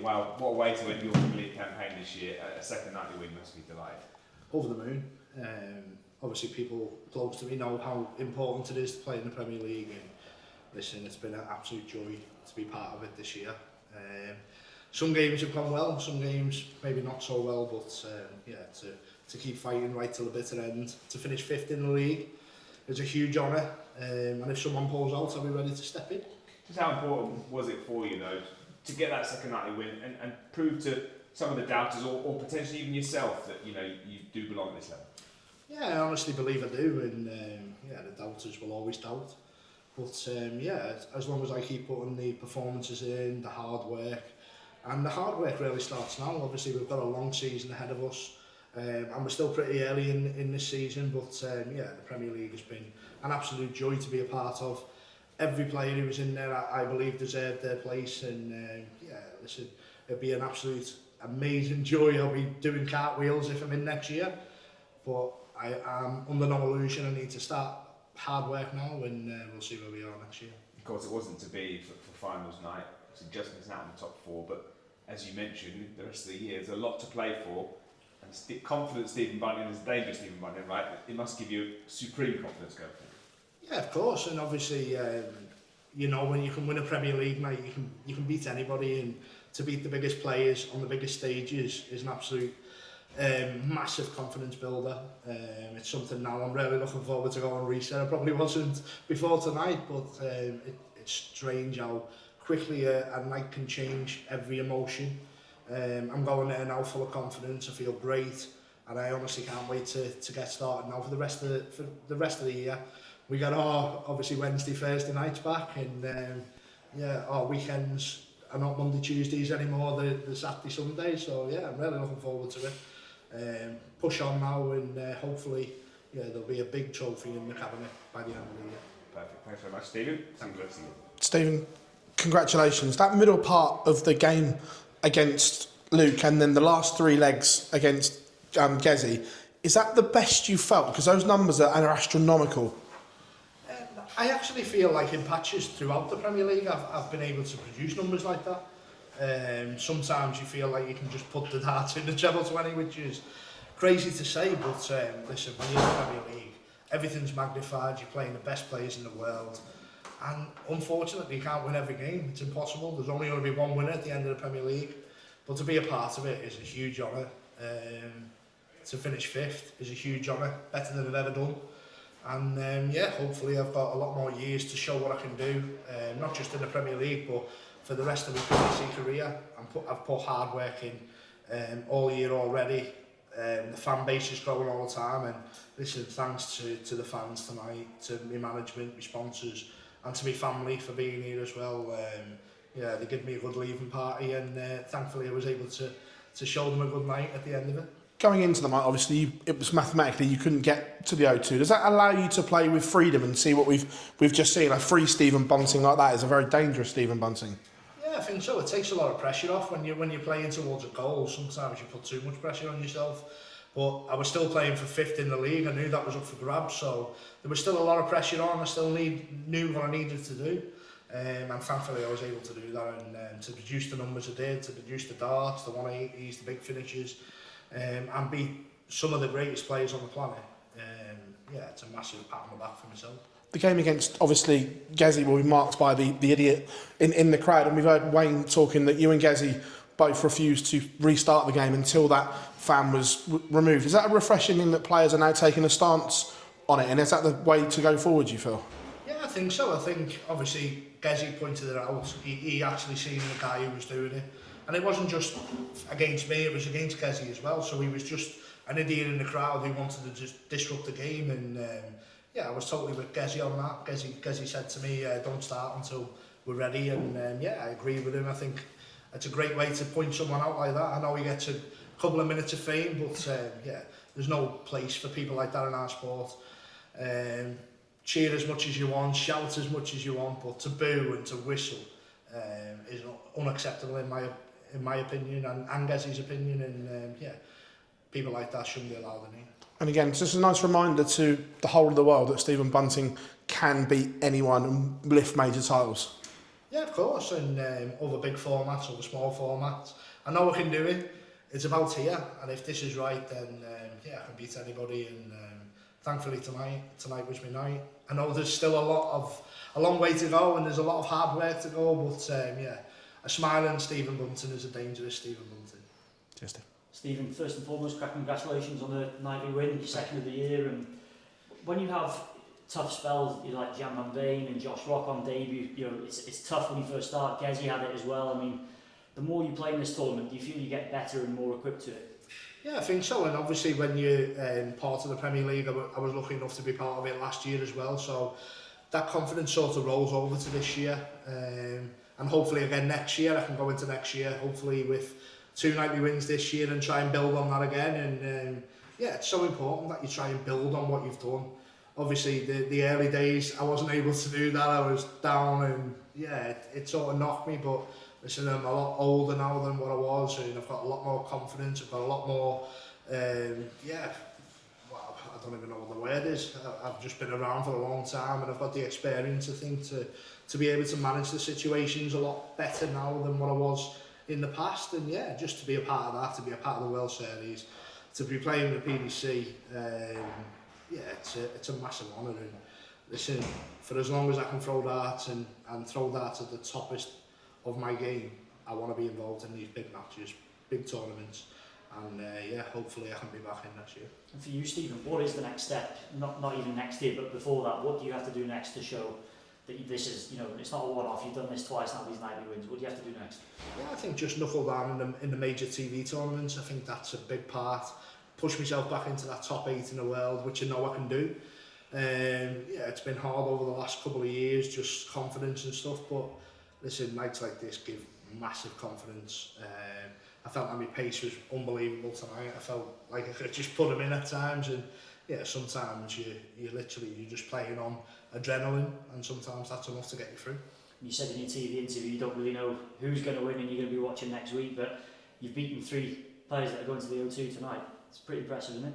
wow, what a way to end your Premier League campaign this year. A second nightly win must be delighted. Over the moon. Obviously people close to me know how important it is to play in the Premier League, and listen, it's been an absolute joy to be part of it this year. Some games have gone well, some games maybe not so well, but yeah, to keep fighting right till the bitter end, to finish 5th in the league is a huge honour, and if someone pulls out, I'll be ready to step in. Just how important was it for you, though, to get that second nightly win and prove to some of the doubters, or potentially even yourself, that you do belong at this level? Yeah, I honestly believe I do, and yeah, the doubters will always doubt. But yeah, as long as I keep putting the performances in, the hard work, and the hard work really starts now. Obviously, we've got a long season ahead of us, and we're still pretty early in this season, but yeah, the Premier League has been an absolute joy to be a part of. Every player who was in there, I believe, deserved their place, and yeah, listen, it'd be an absolute amazing joy. I'll be doing cartwheels if I'm in next year, but I am under no illusion. I need to start hard work now, and we'll see where we are next year. Of course, it wasn't to be for finals night. So just missing out on the top 4, but as you mentioned, the rest of the year there's a lot to play for, and confident Stephen Bunting is dangerous Stephen Bunting, right? It must give you supreme confidence going forward. Yeah, of course, and obviously, you know, when you can win a Premier League night, you can beat anybody, and to beat the biggest players on the biggest stages is an absolute massive confidence builder. It's something now I'm really looking forward to going and reset. I probably wasn't before tonight, but it's strange how quickly a night can change every emotion. I'm going there now full of confidence. I feel great, and I honestly can't wait to get started now for the rest of the year. We got our obviously Wednesday, Thursday nights back, and yeah, our weekends are not Monday, Tuesdays anymore. The Saturday, Sunday. So yeah, I'm really looking forward to it. Push on now, and hopefully, yeah, there'll be a big trophy in the cabinet by the end of the year. Perfect. Thanks very much, Stephen. Thank you. Stephen, congratulations. That middle part of the game against Luke, and then the last 3 legs against Gezzy, is that the best you felt? Because those numbers are astronomical. I actually feel like in patches throughout the Premier League I've been able to produce numbers like that. Sometimes you feel like you can just put the darts in the treble 20, which is crazy to say, but listen, when you're in the Premier League, everything's magnified, you're playing the best players in the world, and unfortunately you can't win every game. It's impossible. There's only going to be one winner at the end of the Premier League, but to be a part of it is a huge honour. To finish 5th is a huge honour, better than I've ever done. And yeah, hopefully I've got a lot more years to show what I can do, not just in the Premier League, but for the rest of my PDC career. I've put hard work in all year already. The fan base is growing all the time, and listen, thanks to the fans tonight, to my management, my sponsors, and to my family for being here as well. Yeah, they give me a good leaving party, and thankfully I was able to show them a good night at the end of it. Going into the night, obviously, it was mathematically you couldn't get to the O2. Does that allow you to play with freedom and see what we've just seen? A free Stephen Bunting like that is a very dangerous Stephen Bunting. Yeah, I think so. It takes a lot of pressure off when you're playing towards a goal. Sometimes you put too much pressure on yourself. But I was still playing for 5th in the league. I knew that was up for grabs, so there was still a lot of pressure on. I still knew what I needed to do. And thankfully I was able to do that, and to produce the numbers I did, to produce the darts, the 180s, the big finishes, and beat some of the greatest players on the planet. Yeah, it's a massive pat on the back for myself. The game against, obviously, Gezzy will be marked by the idiot in the crowd, and we've heard Wayne talking that you and Gezzy both refused to restart the game until that fan was removed. Is that a refreshing thing that players are now taking a stance on it, and is that the way to go forward, you feel? Yeah, I think so. I think, obviously, Gezzy pointed it out. He actually seen the guy who was doing it. And it wasn't just against me, it was against Gezzy as well. So he was just an idiot in the crowd who wanted to just disrupt the game. And yeah, I was totally with Gezzy on that. Gezzy said to me, don't start until we're ready. And yeah, I agree with him. I think it's a great way to point someone out like that. I know he gets a couple of minutes of fame, but yeah, there's no place for people like that in our sport. Cheer as much as you want, shout as much as you want, but to boo and to whistle is unacceptable in my opinion, and Gezzy's opinion, and yeah, people like that shouldn't be allowed in here. And again, it's just a nice reminder to the whole of the world that Stephen Bunting can beat anyone and lift major titles. Yeah, of course, and other big formats, other small formats. I know I can do it. It's about here, and if this is right, then yeah, I can beat anybody. And thankfully tonight was my night. I know there's still a long way to go, and there's a lot of hard work to go. But yeah, a smiling Stephen Bunting is a dangerous Stephen Bunting. Cheers, Steve. Stephen, first and foremost, congratulations on the nightly win, your second of the year. And when you have tough spells, you know, like Jan Van Veen and Josh Rock on debut, you know, it's tough when you first start. Gezzy had it as well. I mean, the more you play in this tournament, do you feel you get better and more equipped to it? Yeah, I think so. And obviously, when you're part of the Premier League, I was lucky enough to be part of it last year as well. So that confidence sort of rolls over to this year. And hopefully again next year, I can go into next year, hopefully with 2 nightly wins this year and try and build on that again. And yeah, it's so important that you try and build on what you've done. Obviously, the early days, I wasn't able to do that. I was down and yeah, it sort of knocked me. But listen, I'm a lot older now than what I was, and I've got a lot more confidence. I've got a lot more, yeah, well, I don't even know what the word is. I've just been around for a long time, and I've got the experience, I think, to be able to manage the situations a lot better now than what I was in the past. And yeah, just to be a part of that, to be a part of the World Series, to be playing the PDC, yeah, it's a massive honour. And listen, for as long as I can throw darts and throw darts at the toppest of my game, I want to be involved in these big matches, big tournaments, and yeah, hopefully I can be back in next year. And for you, Stephen, what is the next step? Not even next year, but before that, what do you have to do next to show that this is, you know, it's not a one-off, you've done this twice now, these nightly wins, what do you have to do next? Yeah, I think just knuckle down in the major TV tournaments. I think that's a big part. Push myself back into that top 8 in the world, which I know I can do. Yeah, it's been hard over the last couple of years, just confidence and stuff, but listen, nights like this give massive confidence. I felt like my pace was unbelievable tonight. I felt like I could just put them in at times, and yeah, sometimes you're just playing on adrenaline, and sometimes that's enough to get you through. You said in your TV interview you don't really know who's going to win and you're going to be watching next week, but you've beaten 3 players that are going to the O2 tonight. It's pretty impressive, isn't it?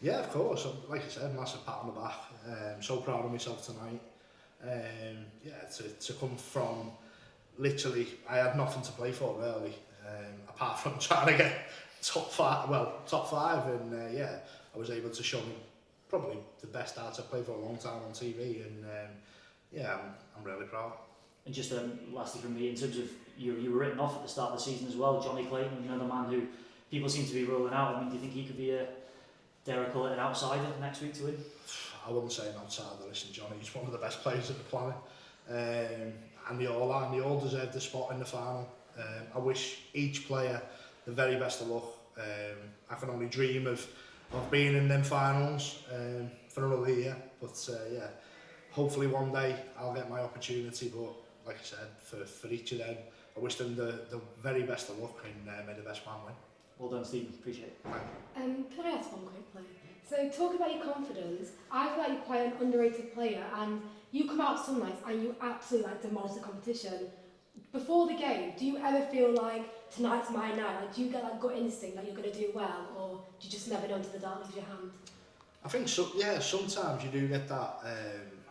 Yeah, of course. Like I said, massive pat on the back. So proud of myself tonight. Yeah, to come from literally, I had nothing to play for really, apart from trying to get top 5, and yeah, I was able to show me probably the best darts I've played for a long time on TV, and yeah, I'm really proud. And just lastly from me, in terms of you were written off at the start of the season as well, Johnny Clayton, another man who people seem to be rolling out. I mean, do you think he could be dare I call it, an outsider next week to win? I wouldn't say an outsider. Listen, Johnny's one of the best players on the planet, and they all deserve the spot in the final. I wish each player the very best of luck. I can only dream of being in them finals for another year, but yeah, hopefully one day I'll get my opportunity. But like I said, for each of them, I wish them the very best of luck, and may the best man win. Well done, Stephen. Appreciate it. Thank you. Can I ask one quickly? So, talk about your confidence. I feel like you're quite an underrated player, and you come out some nights and you absolutely demolish the competition. Before the game, do you ever feel like tonight's my night? Like, do you get that gut instinct that you're going to do well, or do you just never know until the dart leaves your hand? I think so. Yeah, sometimes you do get that.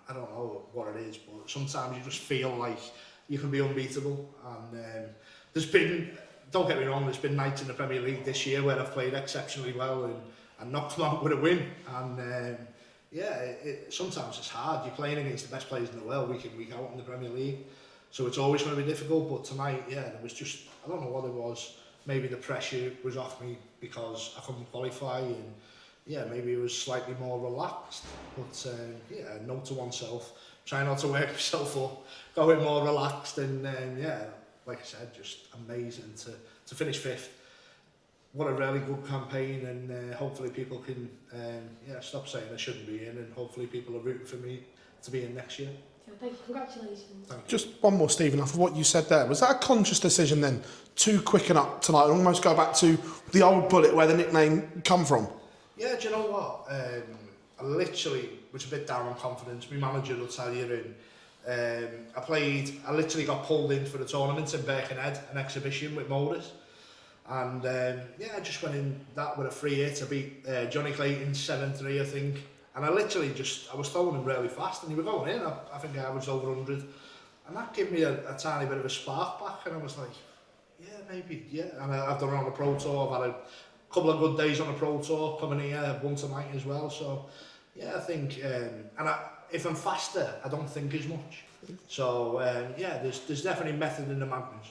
I don't know what it is, but sometimes you just feel like you can be unbeatable. And there's been. Don't get me wrong, there's been nights in the Premier League this year where I've played exceptionally well and not come out with a win. And yeah, sometimes it's hard. You're playing against the best players in the world week in, week out in the Premier League. So it's always going to be difficult. But tonight, yeah, there was just, I don't know what it was. Maybe the pressure was off me because I couldn't qualify. And yeah, maybe it was slightly more relaxed. But yeah, note to oneself. Try not to work myself up. Going more relaxed and yeah. Like I said, just amazing to finish 5th. What a really good campaign, and hopefully people can yeah, stop saying I shouldn't be in, and hopefully people are rooting for me to be in next year. So, thank you. Congratulations. Thank you. Just one more, Stephen, after what you said there. Was that a conscious decision then to quicken up tonight and almost go back to the old Bullet where the nickname come from? Yeah, do you know what? I literally was a bit down on confidence. My manager will tell you, and I literally got pulled in for the tournament in Birkenhead, an exhibition with Motors, and yeah, I just went in that with a free hit. I beat Johnny Clayton 7-3, I think, and I literally I was throwing him really fast, and he was going in. I think I averaged over 100, And that gave me a tiny bit of a spark back, and I was like, yeah, maybe, yeah. And I've done it on the Pro Tour, I've had a couple of good days on the Pro Tour, coming here, won tonight as well, so yeah, I think, if I'm faster, I don't think as much. So yeah, there's definitely method in the madness.